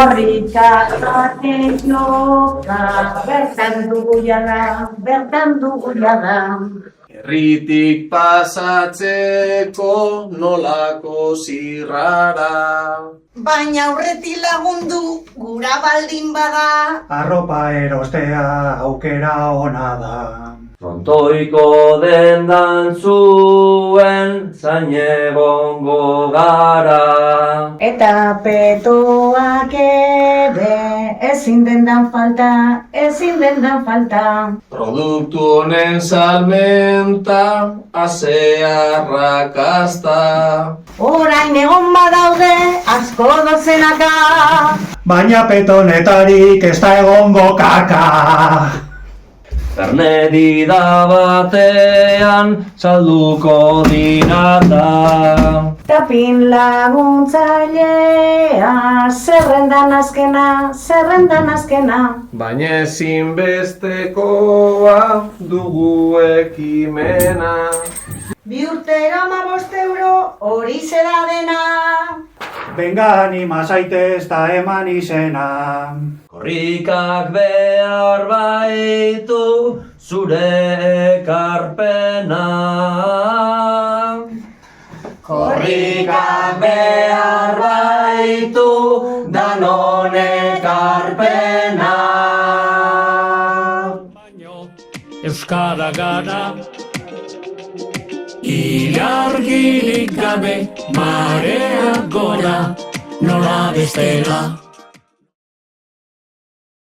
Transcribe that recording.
Korrika atenoka, bertan dugu jada. Herritik pasatzeko nolako zirrara. Baina aurretik lagundu gura baldin bada. Arropa erostea aukera ona da. Frontoiko dendan zuen zain egongo gara. Eta petoak ere ezin dendan falta. Produktu honen salmenta, azea rakazta. Orain egon badaude asko dozenaka. Baina petonetarik ez da egongo kaka. Bernedida batean salduko dinata. Tapin laguntzailea, zerrendan azkena. Baina ezinbestekoa dugu ekimena. 2 urtero 15 euro hori zera dena. Benga anima zaitez da eman izena. Korrikak behar baitu zure ekarpena. Korrikak behar baitu danon ekarpena. Euskara gara, ilargirik gabe, marea gora, nola bestela.